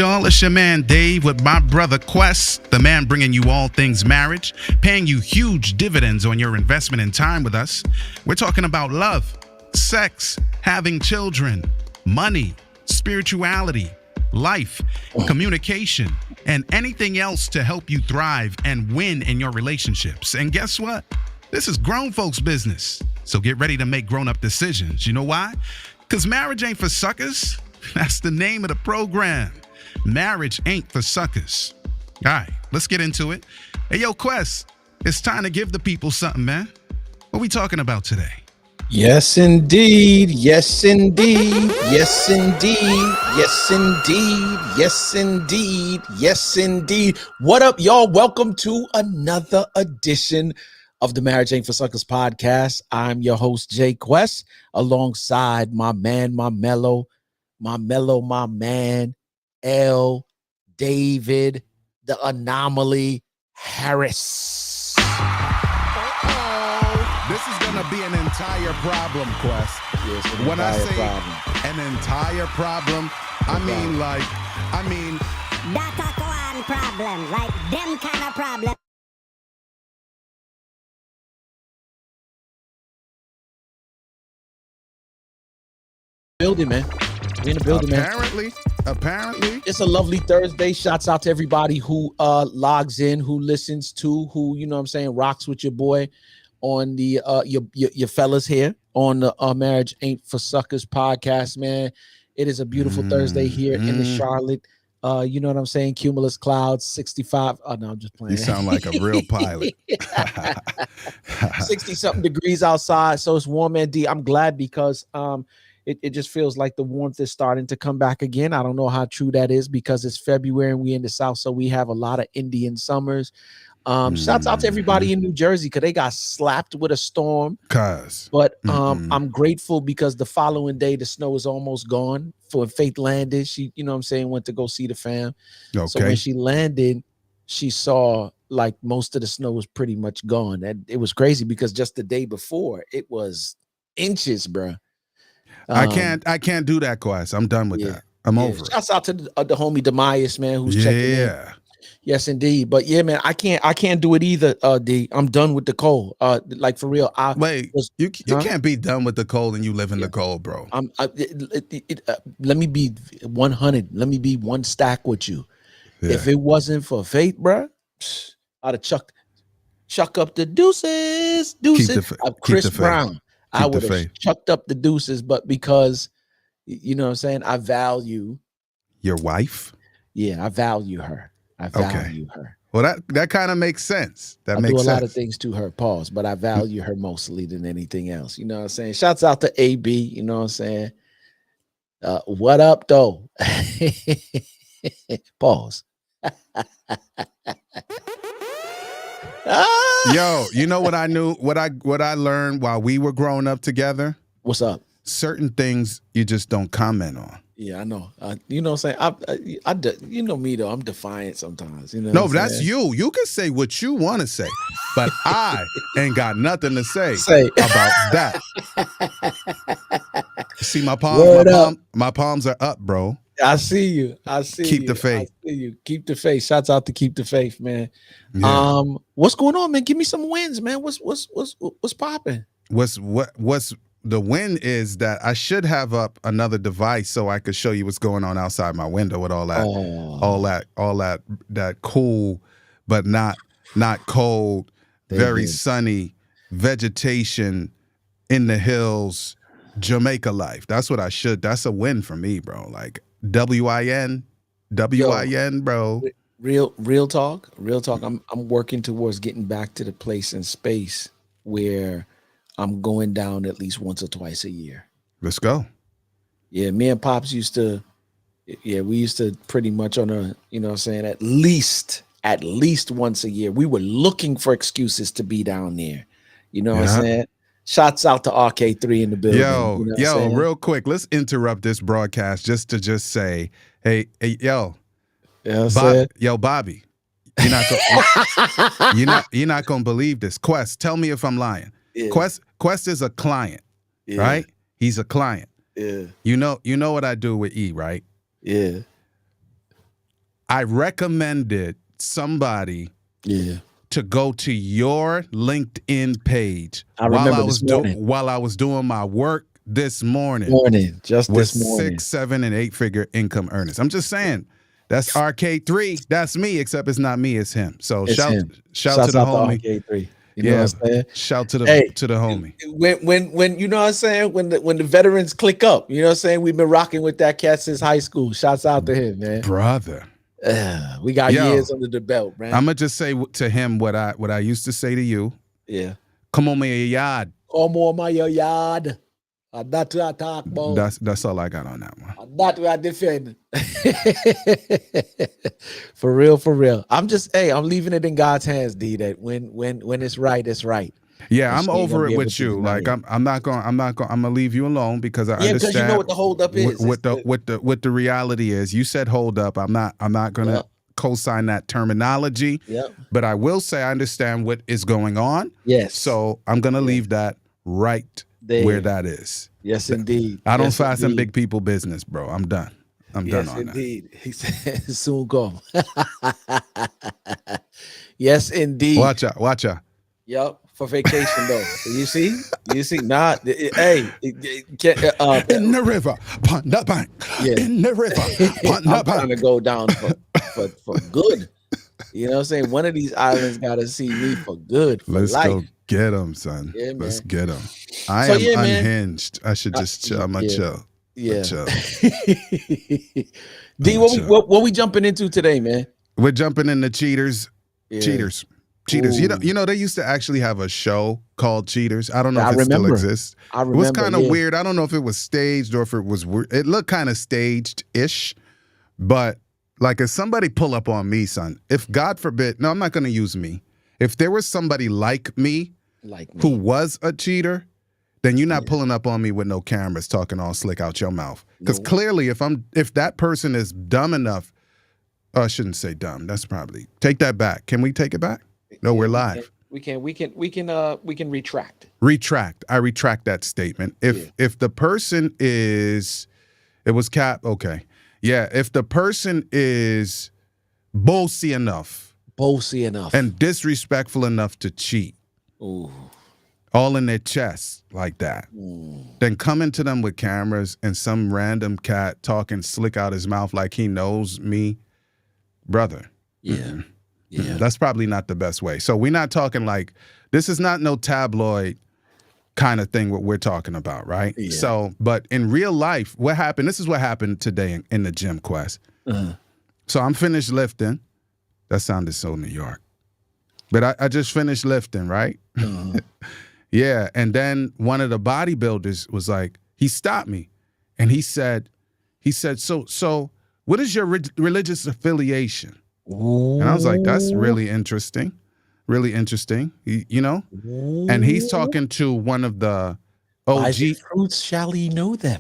y'all? It's your man Dave with my brother Quest, the man bringing you all things marriage, paying you huge dividends on your investment in time with us. We're talking about love, sex, having children, money, spirituality, life, communication, and anything else to help you thrive and win in your relationships. And guess what? This is grown folks' business. So get ready to make grown-up decisions. You know why? Because marriage ain't for suckers. That's the name of the program. Marriage ain't for suckers. All right, let's get into it. Hey, yo, Quest, it's time to give the people something, man. What we talking about today? Yes, indeed. Yes, indeed. Yes, indeed. Yes, indeed. Yes, indeed. Yes, indeed. What up, y'all? Welcome to another edition of the Marriage Ain't for Suckers podcast. I'm your host, Jay Quest, alongside my man, my man, L. David, the Anomaly Harris. This is going to be an entire problem, Quest. Yes, when I say an entire problem, I mean That's a one problem, like them kind of problem. Building, man. We in the building, man. Apparently. It's a lovely Thursday. Shouts out to everybody who logs in, who listens to, who, you know what I'm saying, rocks with your boy on the your fellas here on the Marriage Ain't for Suckers podcast, man. It is a beautiful Thursday here in the Charlotte. You know what I'm saying? Cumulus clouds, 65. Oh no, I'm just playing. You sound like a real pilot. 60 something degrees outside, so it's warm and deep. I'm glad because it just feels like the warmth is starting to come back again. I don't know how true that is because it's February and we in the South, so we have a lot of Indian summers. Shouts out to everybody in New Jersey because they got slapped with a storm. But I'm grateful because the following day the snow is almost gone. For Faith landed, she, you know what I'm saying, went to go see the fam. Okay. So when she landed, she saw like most of the snow was pretty much gone. And it was crazy because just the day before it was inches, bro. I can't do that, Quest. I'm done with that. I'm over it. Shouts out to the homie Demias, man, who's checking in. Yes, indeed. But yeah, man, I can't do it either. D, I'm done with the cold. Like for real. You can't be done with the cold and you live in the cold, bro. Let me be 100. Let me be one stack with you. Yeah. If it wasn't for Faith, bro, I'd have chuck up the deuces. Chris Brown. I would have chucked up the deuces, but because, you know what I'm saying, I value your wife. Yeah, I value her. Her. Well, that kind of makes sense. I do a lot of things to her, pause, but I value her mostly than anything else. You know what I'm saying? Shouts out to AB, you know what I'm saying? What up, though? Pause. Yo, you know what I knew? What I learned while we were growing up together? What's up? Certain things you just don't comment on. Yeah, I know. You know what I'm saying? You know me, though. I'm defiant sometimes. You know no, but that's you. You can say what you want to say, but I ain't got nothing to say about that. See, my palms are up, bro. I see you. Keep the faith. I see you. Keep the faith. Shouts out to Keep the Faith, man. Yeah. What's going on, man? Give me some wins, man. What's popping? What's the win is that I should have up another device so I could show you what's going on outside my window with all that cool, but not cold, very sunny vegetation in the hills, Jamaica life. That's what I should. That's a win for me, bro. Like WIN, bro. Real talk. I'm working towards getting back to the place and space where I'm going down at least once or twice a year. Let's go. Yeah, me and Pops we used to pretty much on a, you know what I'm saying, at least once a year. We were looking for excuses to be down there. You know what I'm saying? Shouts out to RK3 in the building. Yo, real quick, let's interrupt this broadcast just to say, hey, yo. Bobby. You're not gonna believe this. Quest, tell me if I'm lying. Yeah. Quest is a client, right? He's a client. Yeah. You know what I do with E, right? Yeah. I recommended somebody to go to your LinkedIn page while I was doing my work this morning. Just with this morning. 6, 7, and 8-figure income earners. I'm just saying, that's RK3. That's me, except it's not me, it's him. So shout to the homie. To RK3. You know what I'm saying? Shout to the homie. When you know what I'm saying, when the veterans click up, you know what I'm saying? We've been rocking with that cat since high school. Shouts out to him, man. Brother. We got years under the belt, man. I'm gonna just say to him what I used to say to you. Yeah. Come on, my yard. Come on, my yard. That's what I talk about. That's all I got on that one. That's what I defend. For real. I'm leaving it in God's hands, D. That when it's right, it's right. Yeah, I'm over it with you. Like I'm gonna leave you alone because I understand. Because you know what the hold up is. What the reality is. You said hold up. I'm not gonna co-sign that terminology. Yeah. But I will say I understand what is going on. Yes. So I'm gonna leave that right where that is. Yes, indeed. I don't fasten big people business, bro. I'm done. I'm done on indeed. He said soon come. Yes, indeed. Watch out. Yep. For vacation though. You see? Nah. Hey, in the river, pon the bank. Yeah. In the river, pon the I'm bank. trying to go down for good. You know what I'm saying? One of these islands gotta see me for good. Let's life. go get them, son. Yeah, Let's man. get them. I am unhinged. Man. I should just chill. I'm gonna chill. Yeah. Chill. D, what we jumping into today, man? We're jumping into CheaterZ. Yeah. CheaterZ. Ooh. You know, they used to actually have a show called CheaterZ. I don't know if it still exists. I remember. It was kind of weird. I don't know if it was staged or if it was weird. It looked kind of staged-ish. But like if somebody pull up on me, son, if God forbid, no, I'm not going to use me. If there was somebody like me who was a cheater, then you're not pulling up on me with no cameras talking all slick out your mouth. Because clearly if that person is dumb enough, I shouldn't say dumb. That's probably, take that back. Can we take it back? No, we're live. We can retract. Retract. I retract that statement. If the person is, it was Cap. Okay, yeah. If the person is bossy enough, and disrespectful enough to cheat, all in their chest like that, then coming to them with cameras and some random cat talking slick out his mouth like he knows me, brother. Yeah. Yeah, that's probably not the best way. So we're not talking like, this is not no tabloid kind of thing what we're talking about, right? Yeah. So, but in real life, what happened, this is what happened today in the gym, Quest. So I'm finished lifting. That sounded so New York. But I just finished lifting, right? Yeah, and then one of the bodybuilders was like, he stopped me. And he said, so what is your religious affiliation? And I was like, that's really interesting. You know? And he's talking to one of the OG. By the fruits shall he know them.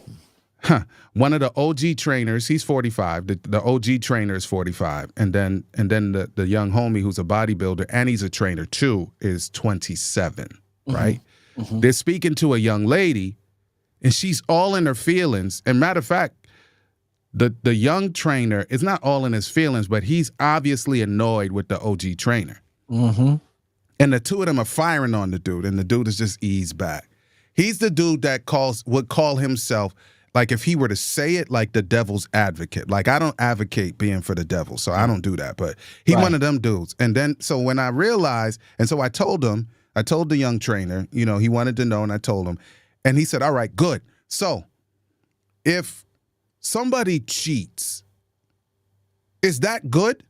One of the OG trainers, he's 45. The OG trainer is 45. And then the young homie who's a bodybuilder and he's a trainer too is 27, right? They're speaking to a young lady and she's all in her feelings. And matter of fact, the young trainer is not all in his feelings, but he's obviously annoyed with the OG trainer. And the two of them are firing on the dude, and the dude is just eased back. He's the dude that would call himself, like if he were to say it, like the devil's advocate. Like I don't advocate being for the devil, so I don't do that. But he one of them dudes. And then so when I realized, and so I told the young trainer, you know, he wanted to know, and I told him, and he said, all right, good. So if somebody cheats, is that good?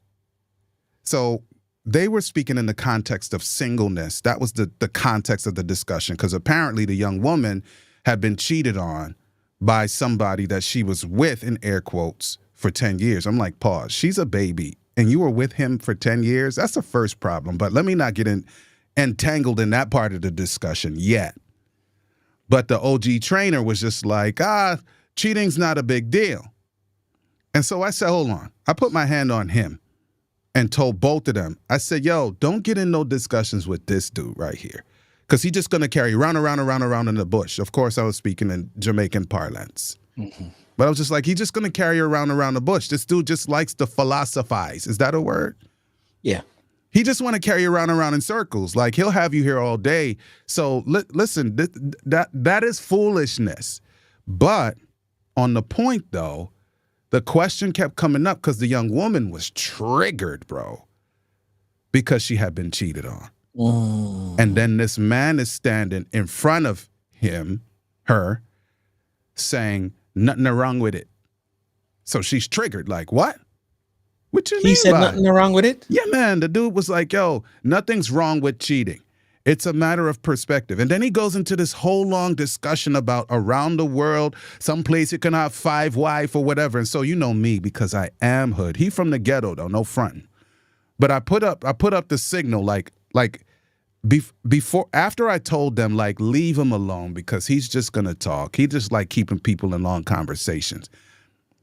So they were speaking in the context of singleness. That was the context of the discussion, because apparently the young woman had been cheated on by somebody that she was with, in air quotes, for 10 years. I'm like, pause. She's a baby, and you were with him for 10 years? That's the first problem. But let me not get entangled in that part of the discussion yet. But the OG trainer was just like, cheating's not a big deal. And so I said, hold on. I put my hand on him and told both of them. I said, yo, don't get in no discussions with this dude right here, because he's just going to carry round and round and round and round in the bush. Of course, I was speaking in Jamaican parlance. But I was just like, he's just going to carry her around the bush. This dude just likes to philosophize. Is that a word? Yeah. He just want to carry you around in circles. Like, he'll have you here all day. So listen, that is foolishness. But on the point, though, the question kept coming up because the young woman was triggered, bro, because she had been cheated on. And then this man is standing in front of her, saying, nothing wrong with it. So she's triggered. Like, what? What you mean? He said nothing wrong with it? Yeah, man. The dude was like, yo, nothing's wrong with cheating. It's a matter of perspective. And then he goes into this whole long discussion about around the world, someplace you can have 5 wives or whatever. And so you know me, because I am hood. He from the ghetto, though, no fronting. But I put up the signal after I told them, like, leave him alone because he's just gonna talk. He just like keeping people in long conversations.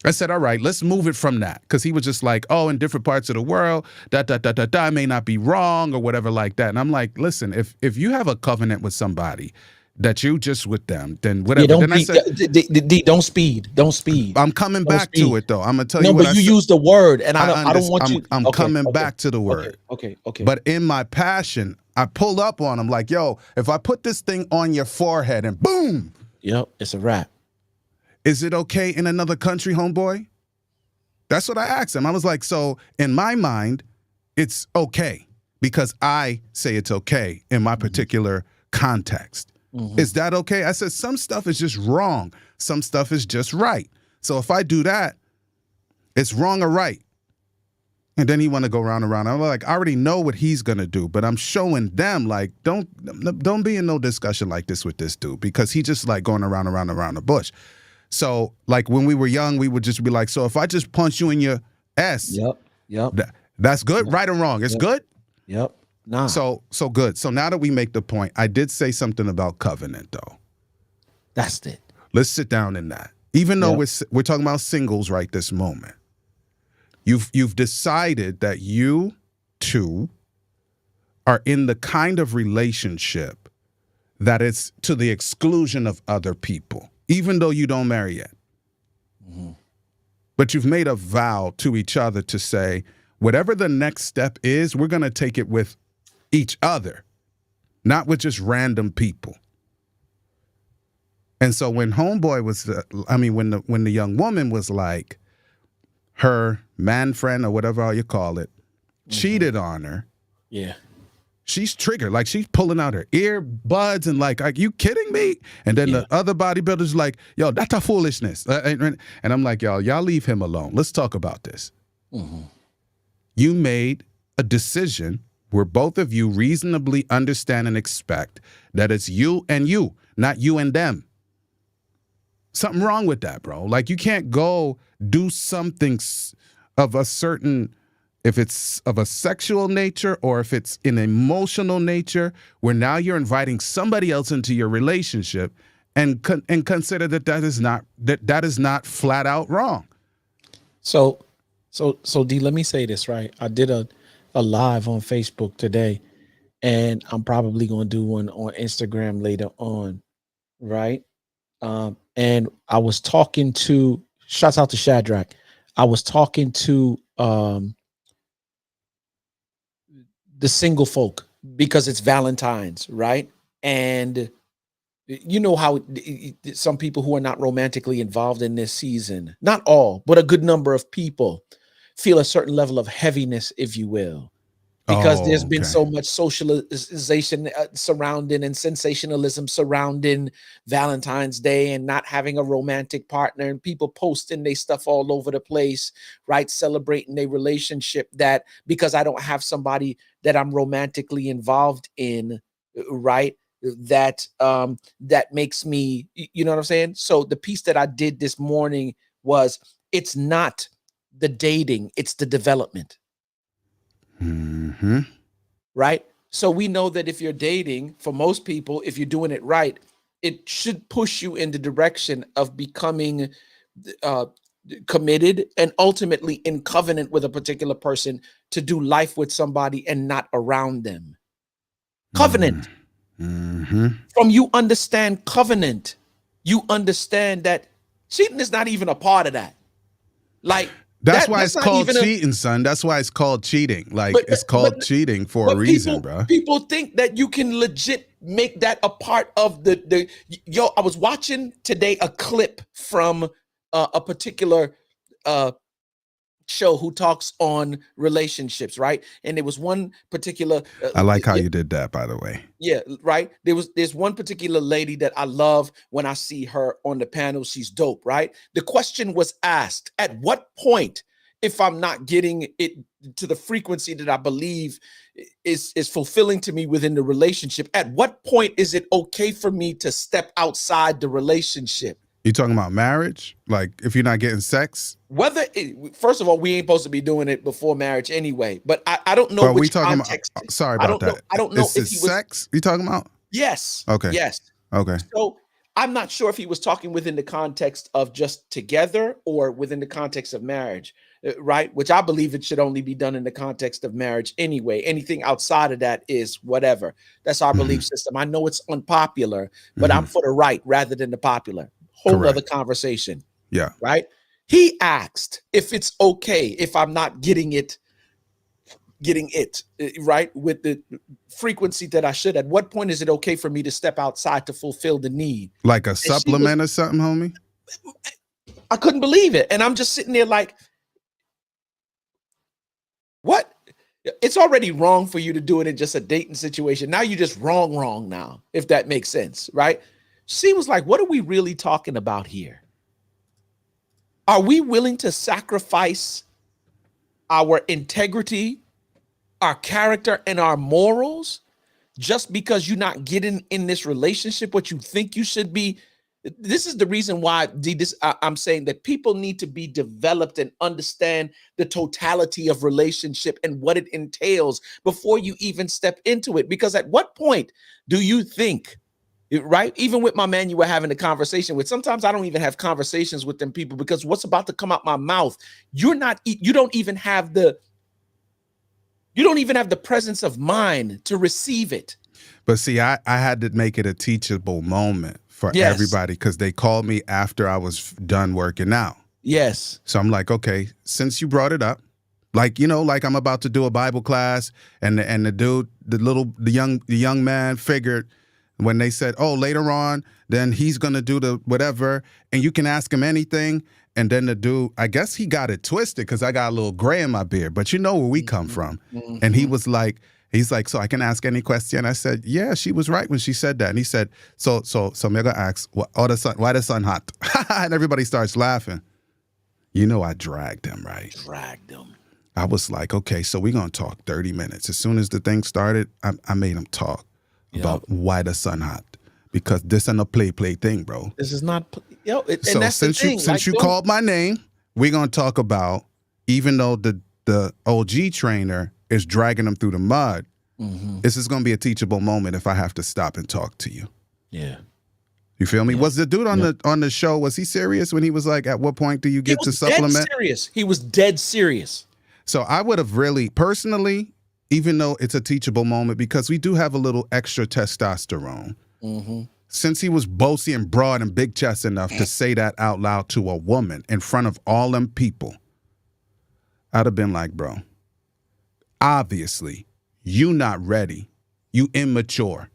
I said, all right, let's move it from that. Because he was just like, oh, in different parts of the world, I may not be wrong or whatever like that. And I'm like, listen, if you have a covenant with somebody that you just with them, then whatever. Yeah, then I said, don't speed. Don't speed. I'm coming back to it, though. I'm going to tell you what but you use the word, and I don't want you. I'm coming back to the word. Okay. But in my passion, I pulled up on him like, yo, if I put this thing on your forehead and boom. Yep, it's a wrap. Is it okay in another country, homeboy? That's what I asked him. I was like, so in my mind, it's okay because I say it's okay in my particular context. Is that okay? I said, some stuff is just wrong. Some stuff is just right. So if I do that, it's wrong or right. And then he want to go round and round. I'm like, I already know what he's going to do, but I'm showing them, like, don't be in no discussion like this with this dude because he just like going around the bush. So, like, when we were young, we would just be like, so if I just punch you in your ass, that's good, right or wrong? It's good? Yep. Nah. So good. So now that we make the point, I did say something about covenant, though. That's it. Let's sit down in that. Even though we're talking about singles right this moment, you've decided that you two are in the kind of relationship that it's to the exclusion of other people. Even though you don't marry yet. But you've made a vow to each other to say, whatever the next step is, we're going to take it with each other, not with just random people. And so when homeboy was, when the young woman was like, her man friend or whatever you call it, cheated on her. Yeah. She's triggered, like she's pulling out her earbuds and like, are you kidding me? And then the other bodybuilders like, yo, that's a foolishness. And I'm like, y'all leave him alone. Let's talk about this. You made a decision where both of you reasonably understand and expect that it's you and you, not you and them. Something wrong with that, bro. Like, you can't go do something of a certain, if it's of a sexual nature or if it's an emotional nature, where now you're inviting somebody else into your relationship and consider that is not flat out wrong. So D, let me say this, right? I did a live on Facebook today, and I'm probably going to do one on Instagram later on, right? And I was talking to, shouts out to Shadrach. I was talking to the single folk because it's Valentine's, right? And you know how some people who are not romantically involved in this season, not all, but a good number of people feel a certain level of heaviness, if you will, because there's been so much socialization surrounding and sensationalism surrounding Valentine's Day and not having a romantic partner, and people posting their stuff all over the place, right? Celebrating their relationship, that because I don't have somebody that I'm romantically involved in, right? That makes me, you know what I'm saying? So the piece that I did this morning was, it's not the dating, it's the development. Right? So we know that if you're dating, for most people, if you're doing it right, it should push you in the direction of becoming committed and ultimately in covenant with a particular person to do life with somebody and not around them. Covenant. From you understand covenant, you understand that Cheating is not even a part of that. Like That's why that's it's not called even cheating, son. That's why it's called cheating. Like but it's but called cheating for a but reason, bro. people think that you can legit make that a part of the yo. I was watching today a clip from a particular show who talks on relationships, right? And there was one particular I like how you did that, by the way. yeah, right. There's one particular lady that I love when I see her on the panel. She's dope, right? The question was asked, at what point, if I'm not getting it to the frequency that I believe is fulfilling to me within the relationship, at what point is it okay for me to step outside the relationship? You talking about marriage? Like if you're not getting sex? Whether first of all, we ain't supposed to be doing it before marriage anyway. But I don't know But we which talking context. about, sorry I about don't know. that. I don't know Is if it he was. sex you talking about? Yes. Okay. Yes. Okay. So I'm not sure if he was talking within the context of just together or within the context of marriage, right? Which I believe it should only be done in the context of marriage anyway. Anything outside of that is whatever. That's our belief system. I know it's unpopular, but I'm for the right rather than the popular. Whole Correct. other conversation. Yeah. Right? He asked if it's okay if I'm not getting it right with the frequency that I should. At what point is it okay for me to step outside to fulfill the need? Like a supplement or something, homie? I couldn't believe it. And I'm just sitting there like, what? It's already wrong for you to do it in just a dating situation. Now you're just wrong now, if that makes sense, right? She was like, what are we really talking about here? Are we willing to sacrifice our integrity, our character, and our morals just because you're not getting in this relationship what you think you should be? This is the reason why I'm saying that people need to be developed and understand the totality of relationship and what it entails before you even step into it. Because at what point do you think, right? Even with my man you were having a conversation with, sometimes I don't even have conversations with them people because what's about to come out my mouth, you don't even have the presence of mind to receive it. But see, I had to make it a teachable moment for Yes. everybody because they called me after I was done working out. Yes. So I'm like, okay, since you brought it up, like, like I'm about to do a Bible class and the dude, the young man figured when they said, oh, later on, then he's going to do the whatever and you can ask him anything. And then the dude, I guess he got it twisted because I got a little gray in my beard, but you know where we come from. And he's like, so I can ask any question? I said, yeah, she was right when she said that. And he said, so I'm going to ask, why the sun hot? And everybody starts laughing. I dragged him, right? Dragged him. I was like, okay, so we're going to talk 30 minutes. As soon as the thing started, I made him talk about why the sun hot. Because this ain't a play thing, bro. This is not, and so that's since the thing. Since you called my name, we're going to talk about, even though the OG trainer is dragging them through the mud, this is going to be a teachable moment if I have to stop and talk to you. Yeah. You feel me? Yeah. Was the dude on the show, was he serious when he was like, at what point do you get to supplement? Dead serious. He was dead serious. So I would have really, personally, even though it's a teachable moment, because we do have a little extra testosterone, since he was bossy and broad and big chest enough to say that out loud to a woman in front of all them people, I'd have been like, bro, obviously, you not ready. You immature.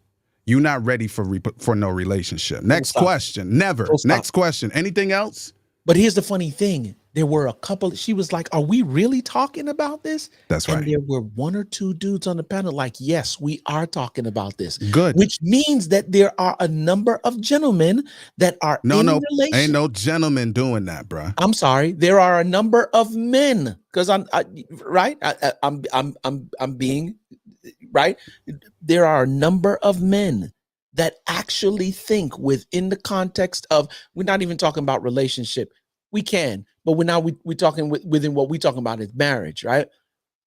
You not ready for no relationship. Next question. Never. Next question. Anything else? But here's the funny thing. There were a couple, she was like, are we really talking about this? That's right. And there were one or two dudes on the panel like, yes, we are talking about this. Good. Which means that there are a number of gentlemen that are in relationships. Ain't no gentleman doing that, bro. I'm sorry. There are a number of men because I'm being right. There are a number of men that actually think within the context of, we're not even talking about relationship. We can, but we're talking within what we're talking about is marriage, right?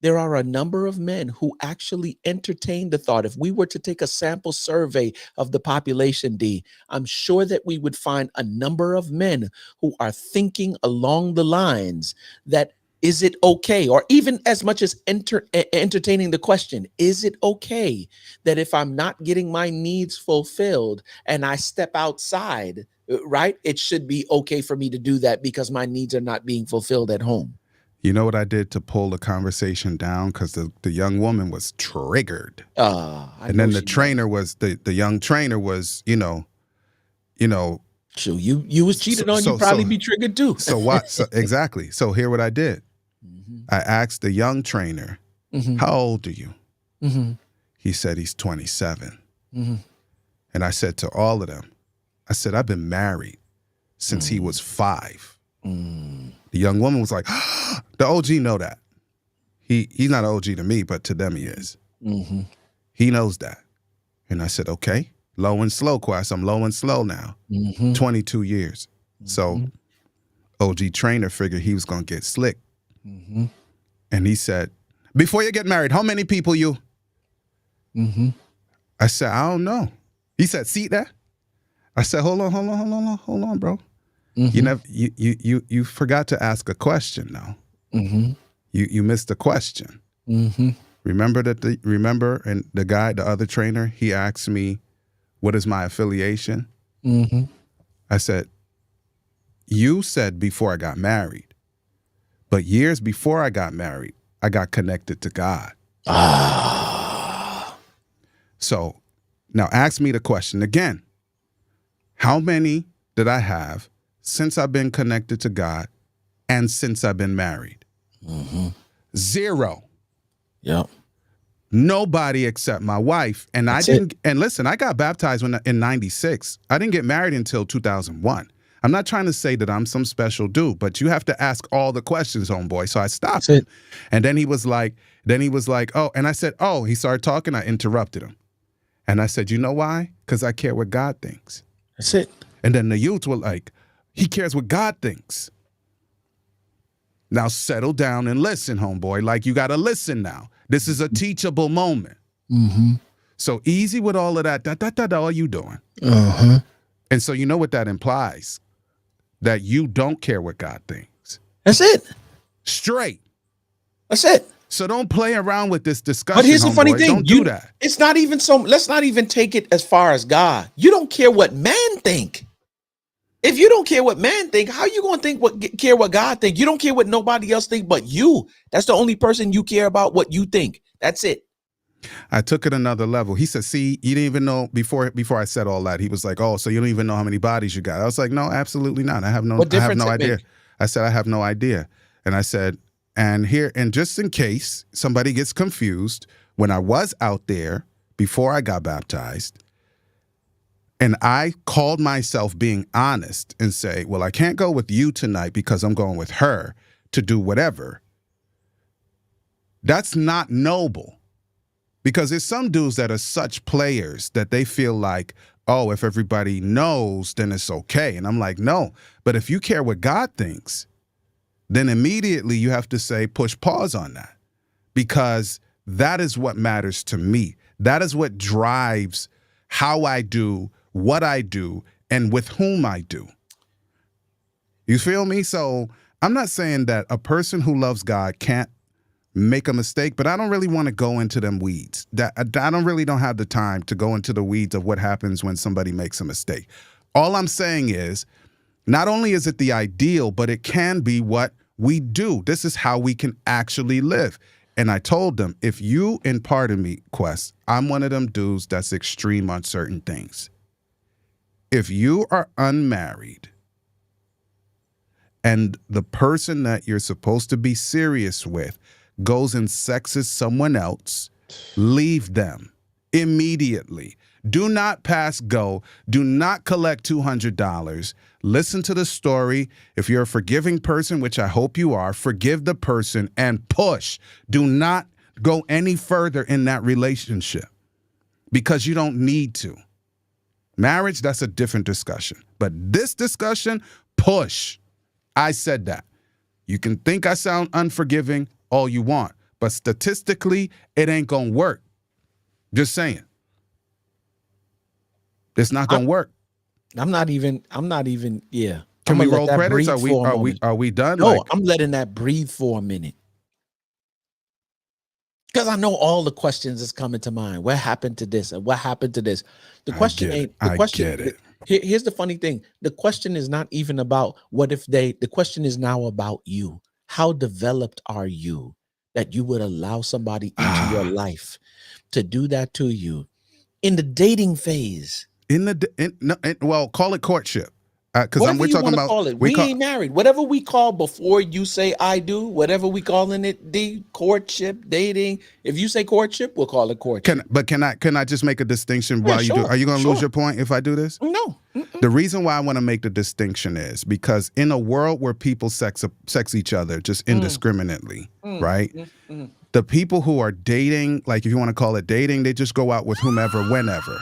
There are a number of men who actually entertain the thought. If we were to take a sample survey of the population, D, I'm sure that we would find a number of men who are thinking along the lines that, is it okay? Or even as much as entertaining the question, is it okay that if I'm not getting my needs fulfilled and I step outside, right? It should be okay for me to do that because my needs are not being fulfilled at home. You know what I did to pull the conversation down? Because the young woman was triggered. And then the trainer was, the young trainer was, you know. So you was cheated on, you probably be triggered too. So what? So, exactly. So here what I did. I asked the young trainer, how old are you? He said he's 27. And I said to all of them, I said, I've been married since he was 5. The young woman was like, the OG know that. He's not an OG to me, but to them he is. He knows that. And I said, okay, low and slow, Quest. I'm low and slow now. 22 years. So OG trainer figured he was going to get slick. And he said, before you get married, how many people you? I said, I don't know. He said, see that? I said, hold on, bro. You forgot to ask a question now. You missed a question. Remember and the other trainer, he asked me, what is my affiliation? I said, you said before I got married, but years before I got married, I got connected to God. So now ask me the question again. How many did I have since I've been connected to God and since I've been married? 0. Yep. Nobody except my wife. And and listen, I got baptized in 96. I didn't get married until 2001. I'm not trying to say that I'm some special dude, but you have to ask all the questions, homeboy. So I stopped him. And then he was like, oh, and I said, oh, he started talking. I interrupted him. And I said, you know why? Because I care what God thinks. That's it. And then the youth were like, he cares what God thinks. Now settle down and listen, homeboy. Like, you got to listen now. This is a teachable moment. So easy with all of that. All you doing. And so you know what that implies? That you don't care what God thinks. That's it. Straight. That's it. So don't play around with this discussion. But here's the funny thing. Don't do that. It's not even so. Let's not even take it as far as God. You don't care what man think. If you don't care what man think, how you going to care what God think? You don't care what nobody else think but you. That's the only person you care about what you think. That's it. I took it another level. He said, see, you didn't even know before I said all that. He was like, oh, so you don't even know how many bodies you got. I was like, no, absolutely not. I have no idea. I said, I have no idea. And I said, and just in case somebody gets confused, when I was out there before I got baptized, and I called myself being honest and say, well, I can't go with you tonight because I'm going with her to do whatever. That's not noble. Because there's some dudes that are such players that they feel like, oh, if everybody knows, then it's okay. And I'm like, no. But if you care what God thinks, then immediately you have to say, push pause on that. Because that is what matters to me. That is what drives how I do, what I do, and with whom I do. You feel me? So I'm not saying that a person who loves God can't make a mistake, but I don't really want to go into them weeds. I don't have the time to go into the weeds of what happens when somebody makes a mistake. All I'm saying is, not only is it the ideal, but it can be what we do. This is how we can actually live. And I told them, if you, and pardon me, Quest, I'm one of them dudes that's extreme on certain things. If you are unmarried and the person that you're supposed to be serious with goes and sexes someone else, leave them immediately. Do not pass go. Do not collect $200. Listen to the story. If you're a forgiving person, which I hope you are, forgive the person and push. Do not go any further in that relationship because you don't need to. Marriage, that's a different discussion. But this discussion, push. I said that. You can think I sound unforgiving all you want, but statistically, it ain't gonna work. Just saying. It's not gonna work. I'm not even, yeah. Can we roll credits? Are we done? No, I'm letting that breathe for a minute. Because I know all the questions that's coming to mind. What happened to this and what happened to this? The question ain't the question. Here's the funny thing. The question is not even about what if they, the question is now about you. How developed are you that you would allow somebody into your life to do that to you in the dating phase? Well, call it courtship. Because Whatever we're you talking want to about, call it. We ain't married. Whatever we call before you say I do, whatever we calling it, D, courtship, dating. If you say courtship, we'll call it courtship. can I just make a distinction Yeah, while you do? sure, Are you going to sure. lose your point if I do this? No. The reason why I want to make the distinction is because in a world where people sex each other just indiscriminately, right? The people who are dating, like if you want to call it dating, they just go out with whomever, whenever.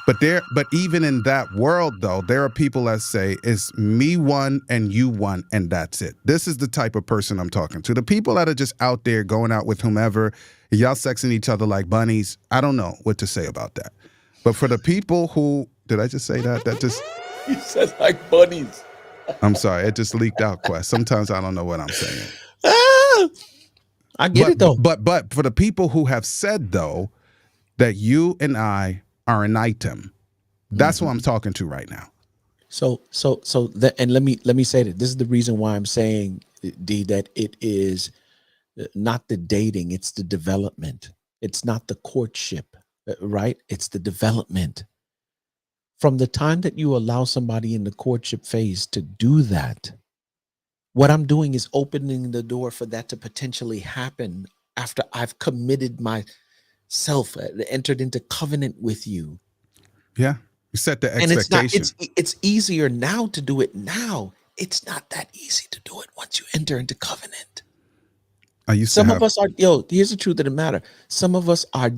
But even in that world, though, there are people that say it's me one and you one, and that's it. This is the type of person I'm talking to. The people that are just out there going out with whomever, y'all sexing each other like bunnies. I don't know what to say about that. But for the people who, did I just say that? That just, You said like bunnies. I'm sorry, it just leaked out, Quest. Sometimes I don't know what I'm saying. I get it though. But for the people who have said though that you and I are an item, that's who I'm talking to right now. And let me say that this is the reason why I'm saying, D, that it is not the dating, it's the development. It's not the courtship, right? It's the development. From the time that you allow somebody in the courtship phase to do that, what I'm doing is opening the door for that to potentially happen after I've committed myself, entered into covenant with you. Yeah, you set the expectation. And it's easier now to do it now. It's not that easy to do it once you enter into covenant. Some of us are, here's the truth of the matter. Some of us are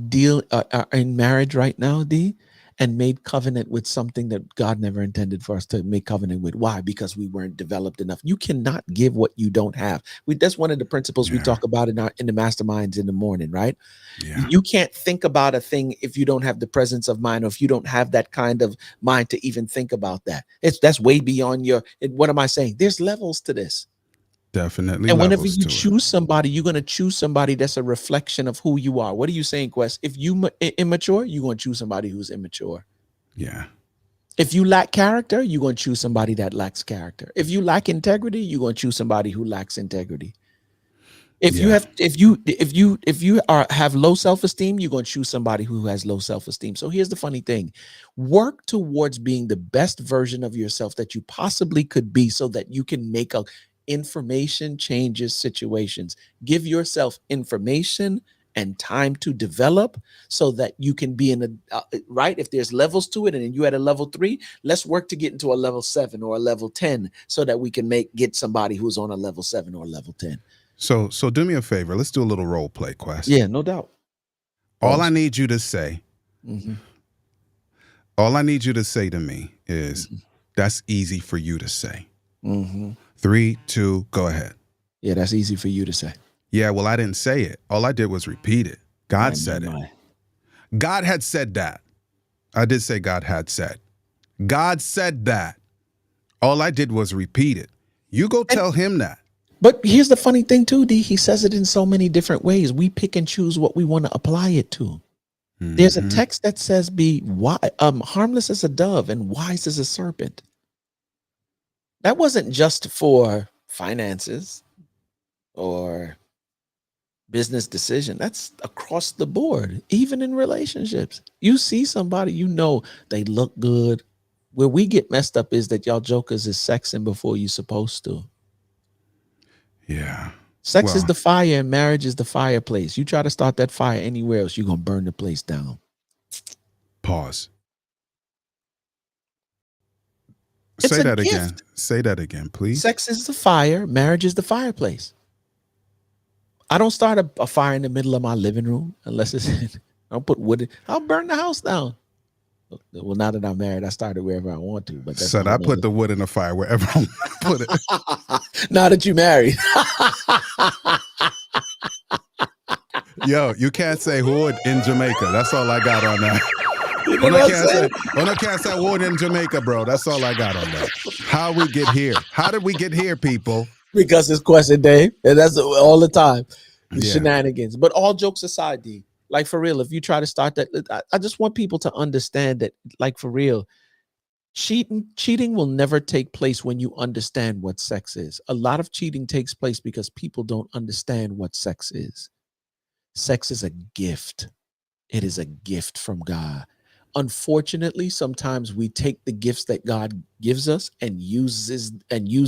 in marriage right now, D, and made covenant with something that God never intended for us to make covenant with. Why? Because we weren't developed enough. You cannot give what you don't have. That's one of the principles we talk about in the masterminds in the morning, right? Yeah. You can't think about a thing if you don't have the presence of mind, or if you don't have that kind of mind to even think about that. That's way beyond what am I saying? There's levels to this. Definitely. And whenever you choose somebody, you're going to choose somebody that's a reflection of who you are. What are you saying, Quest? If you immature, you're going to choose somebody who's immature. Yeah. If you lack character, you're going to choose somebody that lacks character. If you lack integrity, you're going to choose somebody who lacks integrity. If you have low self-esteem, you're going to choose somebody who has low self-esteem. So here's the funny thing. Work towards being the best version of yourself that you possibly could be, so that you can make information changes situations. Give yourself information and time to develop so that you can be in right. If there's levels to it and you at a level 3, let's work to get into a level 7 or a level 10 so that we can get somebody who's on a level 7 or level 10. So do me a favor. Let's do a little role play, Quest. Yeah, no doubt. All I need you to say, all I need you to say to me is, that's easy for you to say. 3, 2, go ahead. Yeah, that's easy for you to say. Yeah, well, I didn't say it. All I did was repeat it. God said it. God had said that. I did say God had said. God said that. All I did was repeat it. You go tell him that. But here's the funny thing too, D. He says it in so many different ways. We pick and choose what we want to apply it to. There's a text that says, "Be harmless as a dove and wise as a serpent." That wasn't just for finances or business decision. That's across the board, even in relationships. You see somebody, they look good. Where we get messed up is that y'all jokers is sexing before you're supposed to. Yeah. Sex is the fire and marriage is the fireplace. You try to start that fire anywhere else, you're going to burn the place down. Pause. Say that again. Say that again, please. Sex is the fire. Marriage is the fireplace. I don't start a fire in the middle of my living room unless it's, I don't put wood in. I'll burn the house down. Well, now that I'm married, I started wherever I want to. But that's I put the wood in the fire wherever I put it. Now that you married. Yo, you can't say wood in Jamaica. That's all I got on that. I can't say wood in Jamaica, bro. That's all I got on that. How we get here? How did we get here, people? Because it's question day, and that's all the time. Shenanigans. But all jokes aside, D, like for real, if you try to start that, I just want people to understand that, like for real, Cheating will never take place when you understand what sex is. A lot of cheating takes place because people don't understand what sex is. Sex is a gift. It is a gift from God. Unfortunately, sometimes we take the gifts that God gives us and use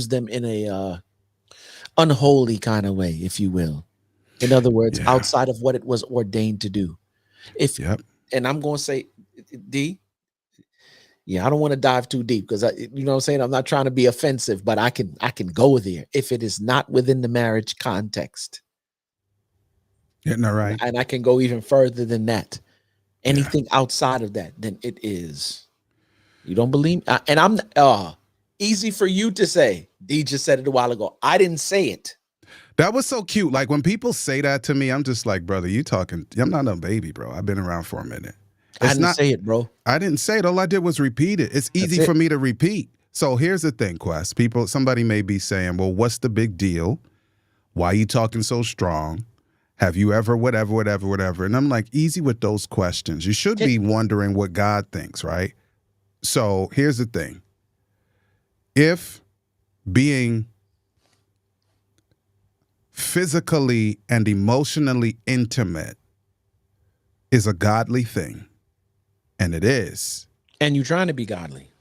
them in a unholy kind of way, if you will. In other words, Yeah. outside of what it was ordained to do. If Yep. And I'm going to say, D, yeah, I don't want to dive too deep because you know what I'm saying? I'm not trying to be offensive, but I can go there if it is not within the marriage context. Getting it right. And I can go even further than that. Yeah. Anything outside of that, then it is. You don't believe? And I'm easy for you to say. D just said it a while ago. I didn't say it. That was so cute. Like when people say that to me, I'm just like, brother, you talking. I'm not a baby, bro. I've been around for a minute. I didn't say it, bro. I didn't say it. All I did was repeat it. It's easy That's it. for me to repeat. So here's the thing, Quest. Somebody may be saying, well, what's the big deal? Why are you talking so strong? Have you ever, whatever. And I'm like, easy with those questions. You should be wondering what God thinks, right? So here's the thing. If being physically and emotionally intimate is a godly thing, and it is. And you're trying to be godly.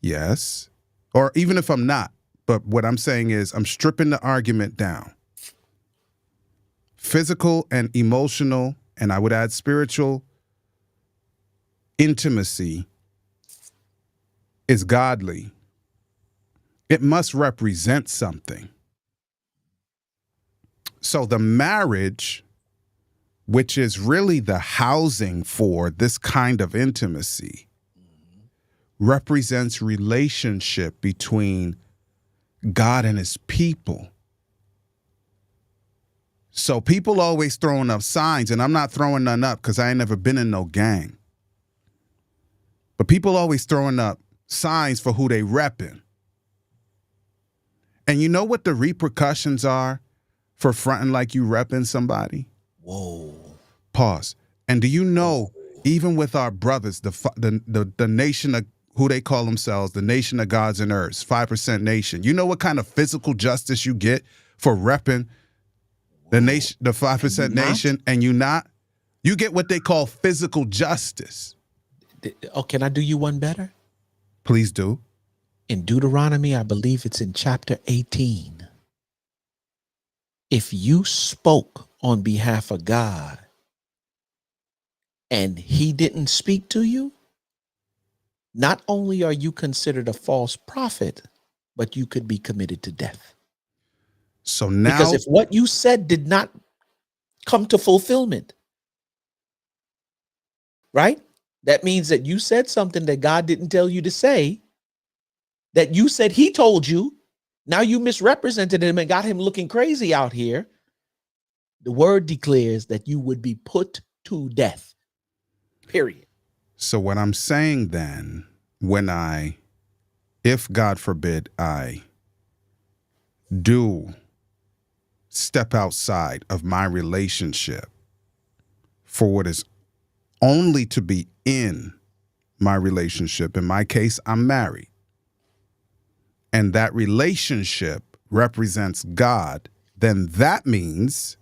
Yes. Or even if I'm not. But what I'm saying is I'm stripping the argument down. Physical and emotional, and I would add spiritual intimacy is godly. It must represent something. So the marriage, which is really the housing for this kind of intimacy, represents relationship between God and his people. So people always throwing up signs, and I'm not throwing none up because I ain't never been in no gang. But people always throwing up signs for who they repping. And you know what the repercussions are for fronting like you repping somebody? Whoa. Pause. And do you know, even with our brothers, the nation of who they call themselves, the nation of gods and earths, 5% nation, you know what kind of physical justice you get for repping the nation, the 5% nation, and you get what they call physical justice. Oh, can I do you one better? Please do. In Deuteronomy, I believe it's in chapter 18. If you spoke on behalf of God and he didn't speak to you, not only are you considered a false prophet, but you could be committed to death. So now, because if what you said did not come to fulfillment, right? That means that you said something that God didn't tell you to say, that you said he told you. Now you misrepresented him and got him looking crazy out here. The word declares that you would be put to death. Period. So what I'm saying then, if God forbid I do step outside of my relationship for what is only to be in my relationship, in my case, I'm married, and that relationship represents God, then that means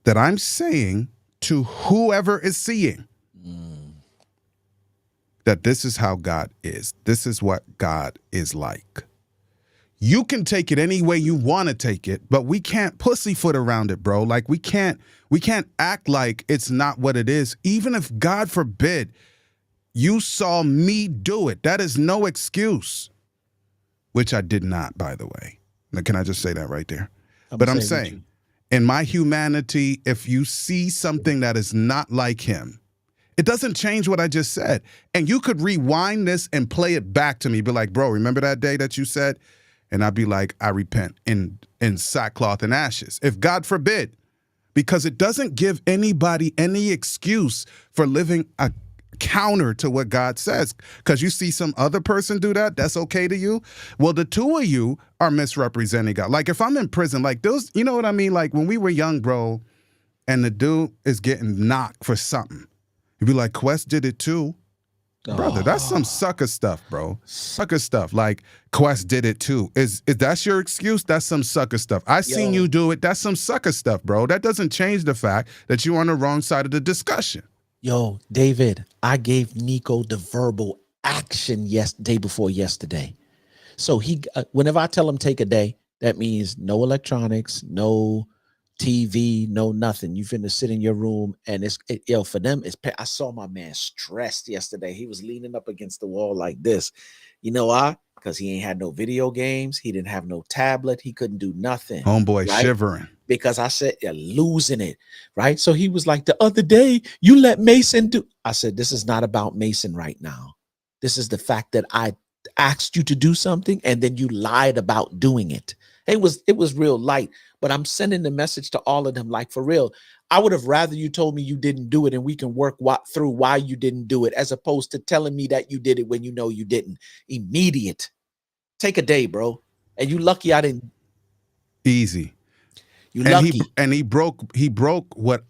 that I'm saying to whoever is seeing that this is how God is. This is what God is like. You can take it any way you want to take it, but we can't pussyfoot around it, bro. Like we can't act like it's not what it is. Even if, God forbid, you saw me do it, that is no excuse. Which I did not, by the way. Now, can I just say that right there? But I'm saying, in my humanity, if you see something that is not like him, it doesn't change what I just said. And you could rewind this and play it back to me. Be like, bro, remember that day that you said? And I'd be like, I repent in sackcloth and ashes. If God forbid, because it doesn't give anybody any excuse for living a counter to what God says. Because you see some other person do that, that's okay to you. Well, the two of you are misrepresenting God. Like if I'm in prison, like those, you know what I mean? Like when we were young, bro, and the dude is getting knocked for something. You'd be like, Quest did it too. Brother, that's some sucker stuff, bro. Sucker stuff. Like Quest did it too. Is that's your excuse? That's some sucker stuff. I seen you do it. That's some sucker stuff, bro. That doesn't change the fact that you're on the wrong side of the discussion. Yo, David, I gave Nico the verbal action day before yesterday. So he, whenever I tell him take a day, that means no electronics, no TV, no nothing. You finna sit in your room, and for them, I saw my man stressed yesterday. He was leaning up against the wall like this. You know why? Because he ain't had no video games. He didn't have no tablet. He couldn't do nothing. Homeboy shivering. Because I said, you're losing it, right? So he was like, the other day, you let Mason do. I said, this is not about Mason right now. This is the fact that I asked you to do something and then you lied about doing it. It was real light, but I'm sending the message to all of them, like, for real. I would have rather you told me you didn't do it and we can work through why you didn't do it, as opposed to telling me that you did it when you know you didn't. Immediate. Take a day, bro. And you lucky I didn't. Easy. You lucky. He broke what,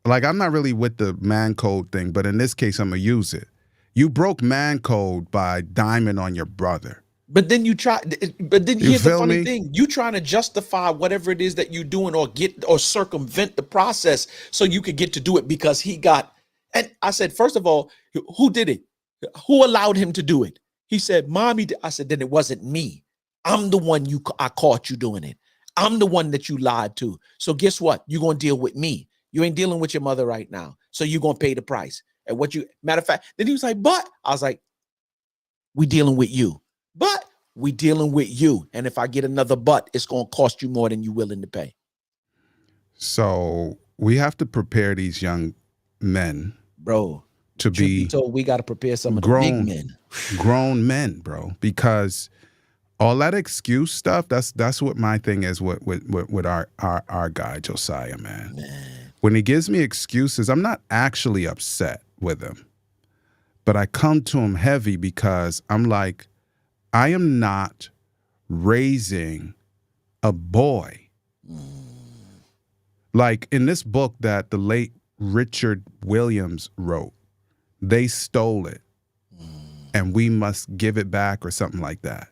like, I'm not really with the man code thing, but in this case, I'm going to use it. You broke man code by diming on your brother. But then here's the funny thing. You trying to justify whatever it is that you're doing or circumvent the process so you could get to do it because he got, and I said, first of all, who did it? Who allowed him to do it? He said, Mommy did. I said, then it wasn't me. I'm the one I caught you doing it. I'm the one that you lied to. So guess what? You're going to deal with me. You ain't dealing with your mother right now. So you're going to pay the price. And matter of fact, then he was like, but I was like, we dealing with you. But we dealing with you. And if I get another but, it's going to cost you more than you're willing to pay. So we have to prepare these young men, bro, to be told. We got to prepare some of the big men. Grown men, bro, because all that excuse stuff, that's what my thing is with our guy, Josiah, man. When he gives me excuses, I'm not actually upset with him. But I come to him heavy because I'm like, I am not raising a boy. Like in this book that the late Richard Williams wrote, they stole it and we must give it back or something like that.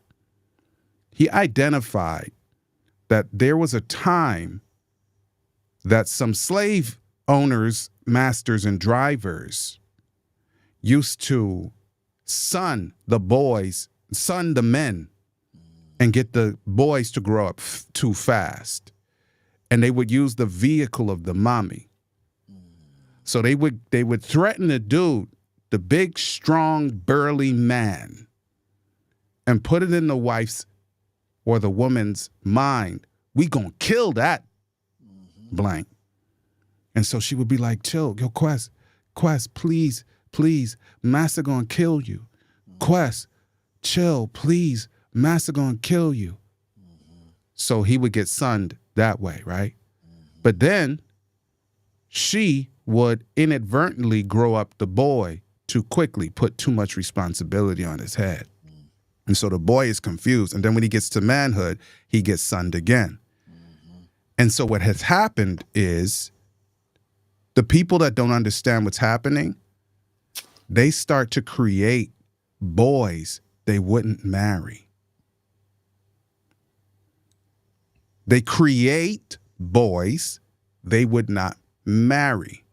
He identified that there was a time that some slave owners, masters, and drivers used to son the men, and get the boys to grow up too fast. And they would use the vehicle of the mommy. So they would threaten the dude, the big, strong, burly man, and put it in the wife's or the woman's mind. We gonna kill that blank. And so she would be like, chill, yo, Quest, please, Master gonna kill you. Quest, chill, please, Master gonna kill you. So he would get sunned that way, right? But then she would inadvertently grow up the boy too quickly, put too much responsibility on his head. And so the boy is confused. And then when he gets to manhood, he gets sunned again. And so what has happened is the people that don't understand what's happening, they start to create boys they wouldn't marry. They create boys they would not marry.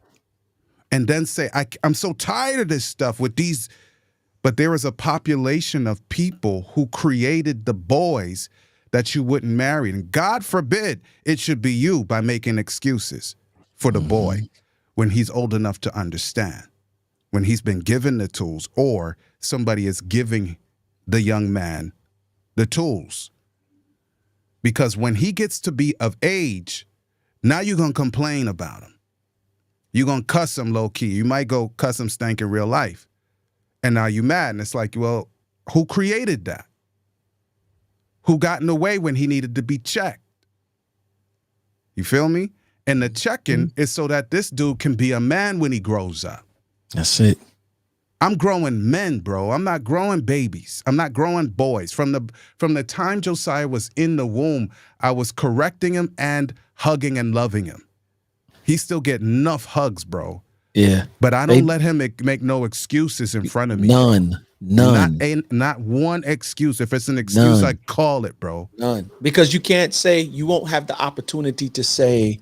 And then say, I'm so tired of this stuff with these. But there is a population of people who created the boys that you wouldn't marry. And God forbid it should be you by making excuses for the boy when he's old enough to understand, when he's been given the tools, or somebody is giving the young man the tools. Because when he gets to be of age, now you're going to complain about him. You're going to cuss him low key. You might go cuss him stank in real life. And now you mad. And it's like, well, who created that? Who got in the way when he needed to be checked? You feel me? And the checking is so that this dude can be a man when he grows up. That's it. I'm growing men, bro. I'm not growing babies. I'm not growing boys. From the time Josiah was in the womb, I was correcting him and hugging and loving him. He still get enough hugs, bro. Yeah. But I They- don't let him make no excuses in front of me. None. None. Not one excuse. If it's an excuse, I None. call it, bro. None. Because you can't say, you won't have the opportunity to say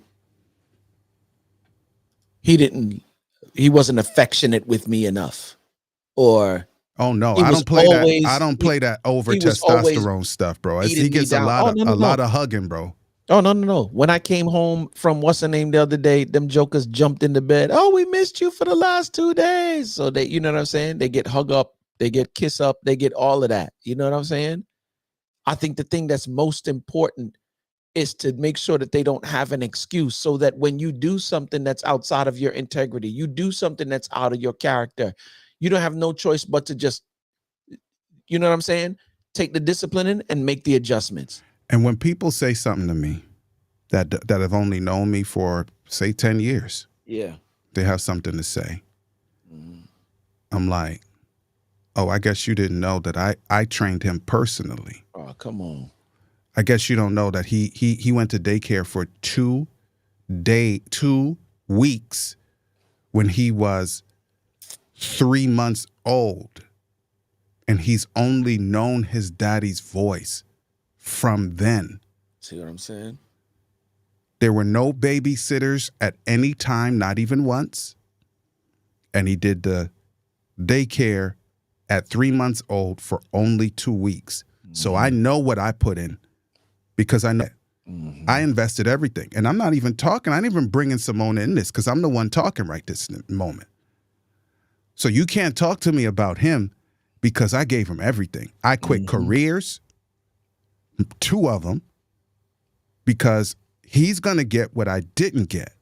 he wasn't affectionate with me enough. Or Oh no, he I was don't play that. always I don't play that over he was always testosterone stuff, bro. He beating me gets a down. lot Oh, of no, no, no. hugging, bro. Oh, no. When I came home from what's her name the other day, them jokers jumped into bed. Oh, we missed you for the last 2 days. So they, you know what I'm saying? They get hug up, they get kiss up, they get all of that. You know what I'm saying? I think the thing that's most important is to make sure that they don't have an excuse, so that when you do something that's outside of your integrity, you do something that's out of your character, you don't have no choice but to just, you know what I'm saying? Take the discipline in and make the adjustments. And when people say something to me that have only known me for say 10 years, Yeah. they have something to say. I'm like, oh, I guess you didn't know that I trained him personally. Oh, come on. I guess you don't know that he went to daycare for 2 weeks when he was 3 months old. And he's only known his daddy's voice from then. See what I'm saying? There were no babysitters at any time, not even once. And he did the daycare at 3 months old for only 2 weeks. So I know what I put in, because I know I invested everything. And I'm not even talking, I ain't even bringing Simone in this, because I'm the one talking right this moment. So you can't talk to me about him, because I gave him everything. I quit careers, 2 of them, because he's going to get what I didn't get,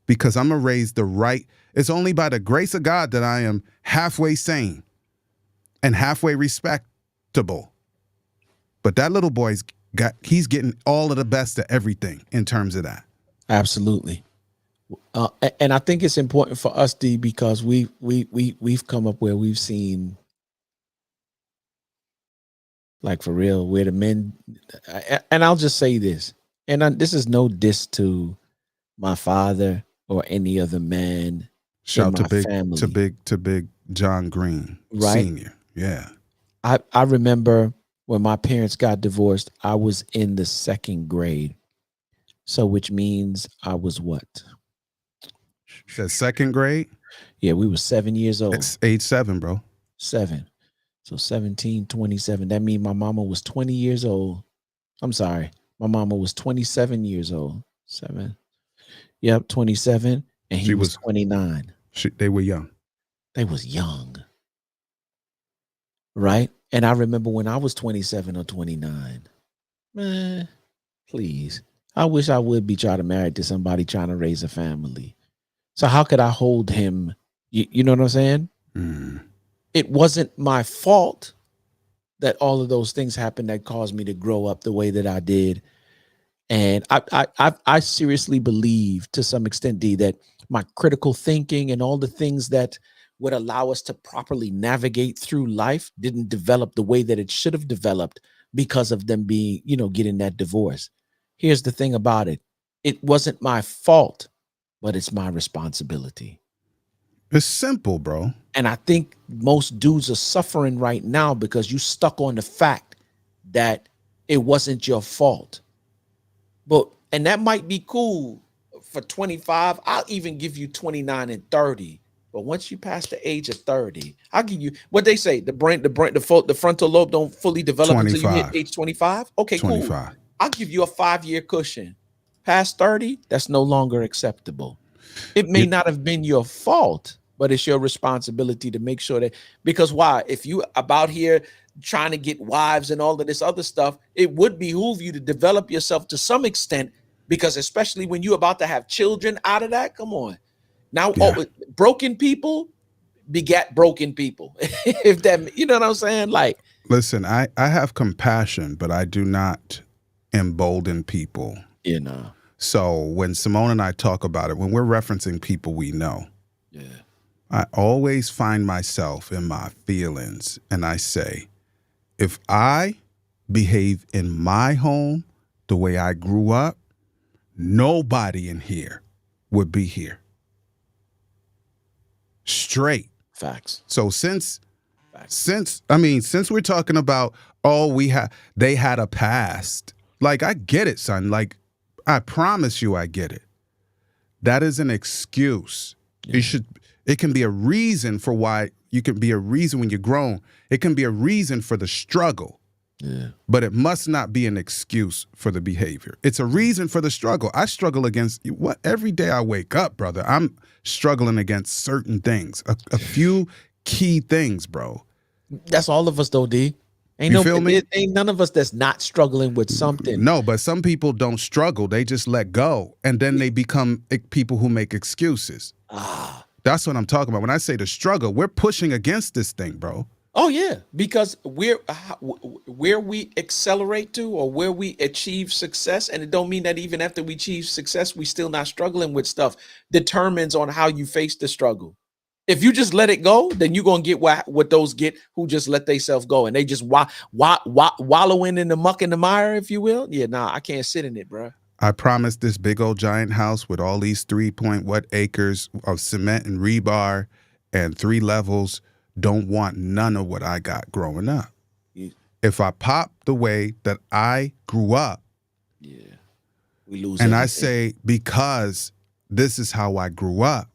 because I'm going to raise the right. It's only by the grace of God that I am halfway sane and halfway respectable. But that little boy's he's getting all of the best of everything in terms of that. Absolutely. And I think it's important for us, D, because we've come up where we've seen, like, for real, where the men, and I'll just say this, and this is no diss to my father or any other man Shout in my family. to big John Green, Right. Senior. Yeah. I remember when my parents got divorced, I was in the 2nd grade. So which means I was what? Said 2nd grade? Yeah, we were 7 years old. It's age 7, bro. 7. So 17, 27. That means my mama was 20 years old. I'm sorry. My mama was 27 years old. 7. Yep, 27. And he was 29. They were young. They was young. Right? And I remember when I was 27 or 29. Man, please. I wish I would be trying to marry to somebody trying to raise a family. So how could I hold him? You know what I'm saying? It wasn't my fault that all of those things happened that caused me to grow up the way that I did. And I seriously believe, to some extent, D, that my critical thinking and all the things that would allow us to properly navigate through life didn't develop the way that it should have developed because of them being, getting that divorce. Here's the thing about it. It wasn't my fault, but it's my responsibility. It's simple, bro. And I think most dudes are suffering right now because you stuck on the fact that it wasn't your fault. And that might be cool for 25. I'll even give you 29 and 30. But once you pass the age of 30, I'll give you what they say. The frontal lobe don't fully develop 25. until you hit age 25. Okay, 25. cool. I'll give you a 5-year cushion. Past 30, that's no longer acceptable. It may not have been your fault, but it's your responsibility to make sure that, because why? If you about here trying to get wives and all of this other stuff, it would behoove you to develop yourself to some extent, because especially when you're about to have children out of that, come on. Now, broken people begat broken people. If that, you know what I'm saying? Like, listen, I have compassion, but I do not embolden people. So when Simone and I talk about it, when we're referencing people we know, I always find myself in my feelings, and I say, if I behave in my home the way I grew up, nobody in here would be here. straight. Facts. So since we're talking about, they had a past. Like, I get it, son. Like, I promise you I get it. That is an excuse. Yeah. It can be a reason for why. You can be a reason when you're grown. It can be a reason for the struggle. Yeah. But it must not be an excuse for the behavior. It's a reason for the struggle. I struggle against what every day I wake up, brother. I'm struggling against certain things, a few key things, bro. That's all of us, though, D. Feel me? Ain't none of us that's not struggling with something. No, but some people don't struggle. They just let go, and then they become people who make excuses. That's what I'm talking about. When I say the struggle, we're pushing against this thing, bro. Oh yeah, because where we accelerate to or where we achieve success, and it don't mean that even after we achieve success, we still not struggling with stuff, determines on how you face the struggle. If you just let it go, then you're gonna get what those get who just let themselves go and they just wallowing in the muck and the mire, if you will. Yeah, nah, I can't sit in it, bro. I promised this big old giant house with all these 3 acres of cement and rebar and 3 levels. Don't want none of what I got growing up. Yeah. If I pop the way that I grew up, we lose. and everything. I say because this is how I grew up,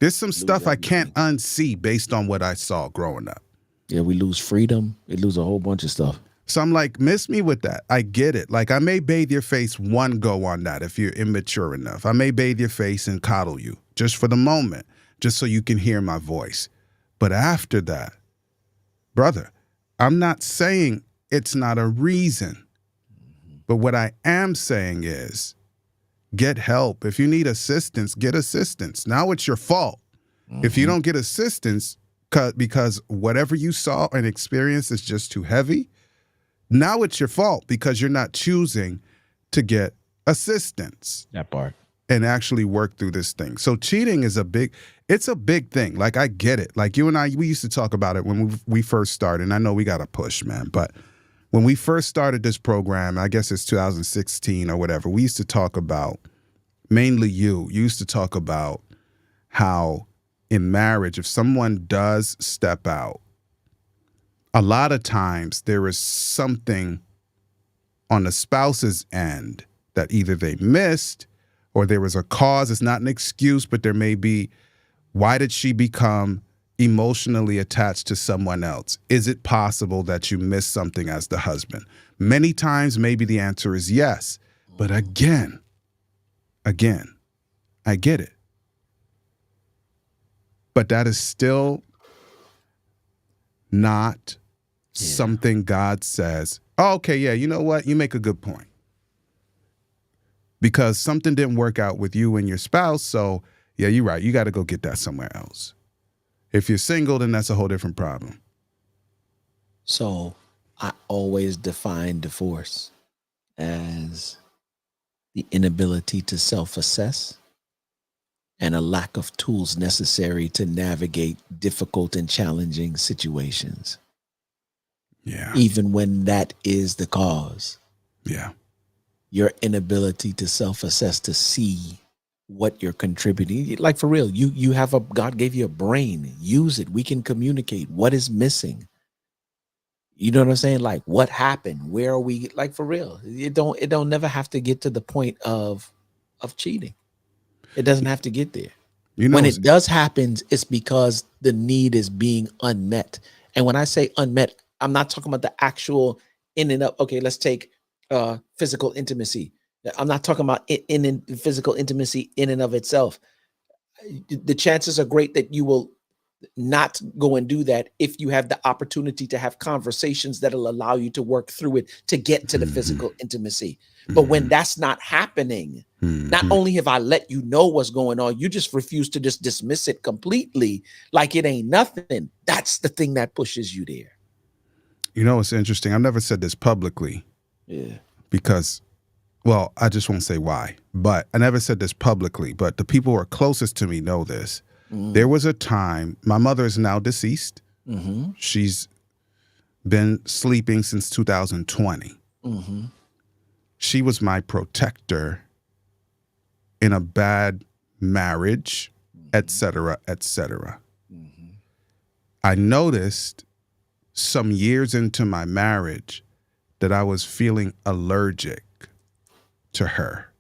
there's some stuff I can't unsee based on what I saw growing up. Yeah, we lose freedom. We lose a whole bunch of stuff. So I'm like, miss me with that. I get it. Like, I may bathe your face one go on that if you're immature enough. I may bathe your face and coddle you just for the moment, just so you can hear my voice. But after that, brother, I'm not saying it's not a reason. But what I am saying is get help. If you need assistance, get assistance. Now it's your fault. If you don't get assistance because whatever you saw and experienced is just too heavy, now it's your fault because you're not choosing to get assistance. That part. And actually work through this thing. So cheating is a big thing. Like, I get it. Like, you and I, we used to talk about it when we first started. And I know we got to push, man. But when we first started this program, I guess it's 2016 or whatever, we used to talk about, mainly you used to talk about how in marriage, if someone does step out, a lot of times there is something on the spouse's end that either they missed or there was a cause. It's not an excuse, but there may be, why did she become emotionally attached to someone else? Is it possible that you missed something as the husband? Many times, maybe the answer is yes. But again, I get it. But that is still not something God says, oh, okay, yeah, you know what? You make a good point. Because something didn't work out with you and your spouse, so yeah, you're right. You got to go get that somewhere else. If you're single, then that's a whole different problem. So I always define divorce as the inability to self-assess and a lack of tools necessary to navigate difficult and challenging situations. Yeah. Even when that is the cause. Yeah. Your inability to self-assess, to see what you're contributing. Like, for real, you have God gave you a brain. Use it. We can communicate. What is missing? You know what I'm saying? Like, what happened? Where are we? Like, for real. It don't never have to get to the point of cheating. It doesn't have to get there. You know, when it does happen, it's because the need is being unmet. And when I say unmet, I'm not talking about the actual in and of, okay, let's take physical intimacy. I'm not talking about in physical intimacy in and of itself. The chances are great that you will not go and do that if you have the opportunity to have conversations that'll allow you to work through it to get to the physical intimacy. But when that's not happening, not only have I let you know what's going on, you just refuse to just dismiss it completely like it ain't nothing. That's the thing that pushes you there. You know, it's interesting. I've never said this publicly. Yeah. Because, well, I just won't say why, but I never said this publicly, but the people who are closest to me know this. There was a time, my mother is now deceased. She's been sleeping since 2020. She was my protector in a bad marriage, et cetera, et cetera. I noticed some years into my marriage that I was feeling allergic to her.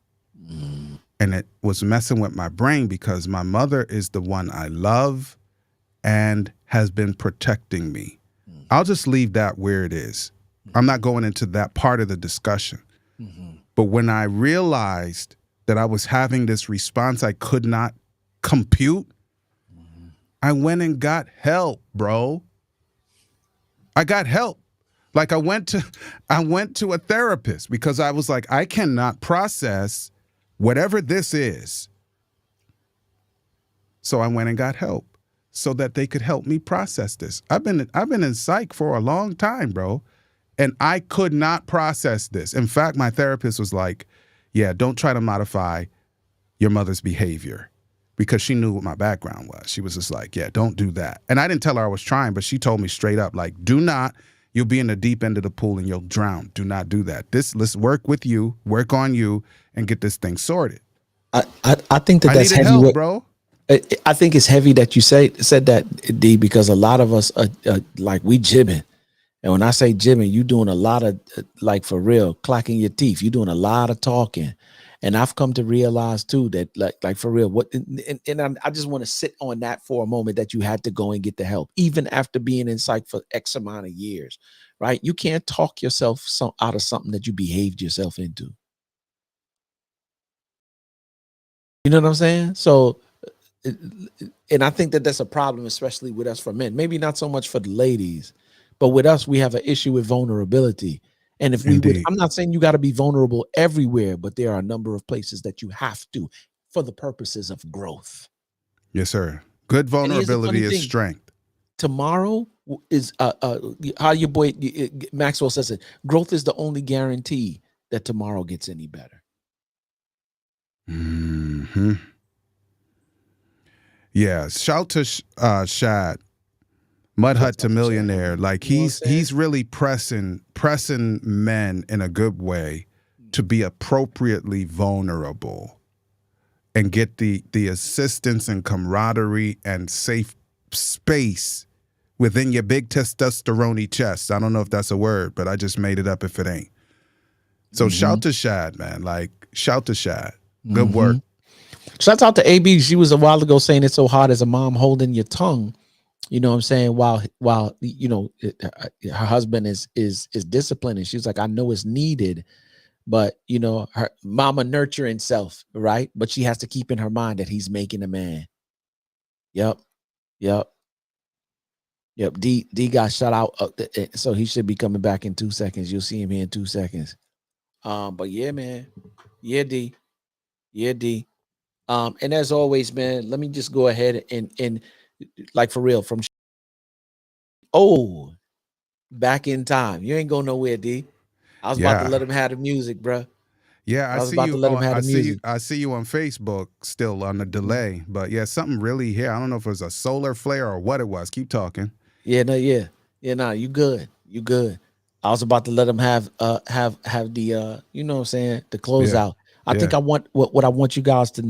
And it was messing with my brain because my mother is the one I love and has been protecting me. I'll just leave that where it is. I'm not going into that part of the discussion. But when I realized that I was having this response I could not compute, I went and got help, bro. I got help. Like I went to a therapist because I was like, I cannot process whatever this is. So I went and got help so that they could help me process this. I've been in psych for a long time, bro. And I could not process this. In fact, my therapist was like, yeah, don't try to modify your mother's behavior, because she knew what my background was. She was just like, yeah, don't do that. And I didn't tell her I was trying, but she told me straight up, like, do not, you'll be in the deep end of the pool and you'll drown. Do not do that. Let's work with you, work on you, and get this thing sorted. I think that's needed heavy, help, bro. I think it's heavy that you said that, D, because a lot of us are like, we jibbing. And when I say jibbing, you doing a lot of, like, for real, clacking your teeth. You're doing a lot of talking. And I've come to realize too that like for real, I just want to sit on that for a moment, that you had to go and get the help, even after being in psych for X amount of years, right? You can't talk yourself out of something that you behaved yourself into. You know what I'm saying? So, and I think that that's a problem, especially with us for men. Maybe not so much for the ladies, but with us, we have an issue with vulnerability. And if we would, I'm not saying you got to be vulnerable everywhere, but there are a number of places that you have to, for the purposes of growth. Yes, sir. Good vulnerability is strength. Tomorrow is how your boy Maxwell says it. Growth is the only guarantee that tomorrow gets any better. Mm-hmm. Yeah. Shout to Shad. Mud Hut to Millionaire. Like he's really pressing men in a good way to be appropriately vulnerable and get the assistance and camaraderie and safe space within your big testosterone chest. I don't know if that's a word, but I just made it up if it ain't. So shout to Shad, man. Like, shout to Shad. Good work. Shout out to AB. She was a while ago saying it's so hard as a mom holding your tongue. You know what I'm saying? While you know, her husband is disciplining. She's like, I know it's needed, but you know, her mama nurturing self, right? But she has to keep in her mind that he's making a man. Yep. D got shut out, so he should be coming back in 2 seconds. You'll see him here in 2 seconds. But yeah, man. Yeah, D. And as always, man, let me just go ahead and like for real, from back in time. You ain't going nowhere, D. I was about to let him have the music, bro. Yeah, I see you. I see you on Facebook still on the delay, but yeah, something really here. I don't know if it was a solar flare or what it was. Keep talking. Yeah, you good. I was about to let him have the you know what I'm saying, the close out. I think I want what I want you guys to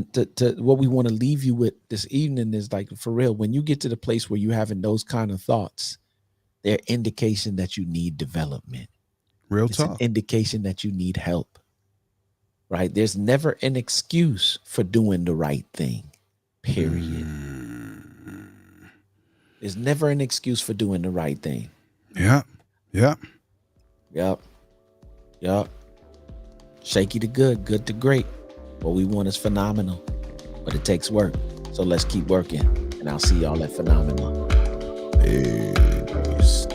what we want to leave you with this evening is, like, for real, when you get to the place where you're having those kind of thoughts, they're indication that you need development. It's an indication that you need help. Right? There's never an excuse for doing the right thing. Period. There's never an excuse for doing the right thing. Yep. Shaky to good, good to great. What we want is phenomenal, but it takes work. So let's keep working, and I'll see y'all at Phenomenal. Peace.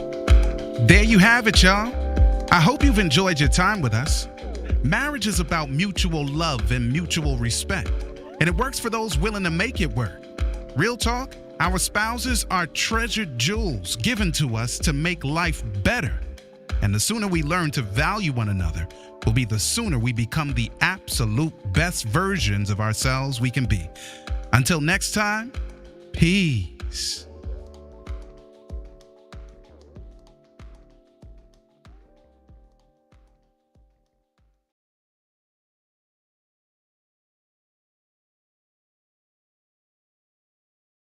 There you have it, y'all. I hope you've enjoyed your time with us. Marriage is about mutual love and mutual respect, and it works for those willing to make it work. Real talk, our spouses are treasured jewels given to us to make life better. And the sooner we learn to value one another will be the sooner we become the absolute best versions of ourselves we can be. Until next time, peace.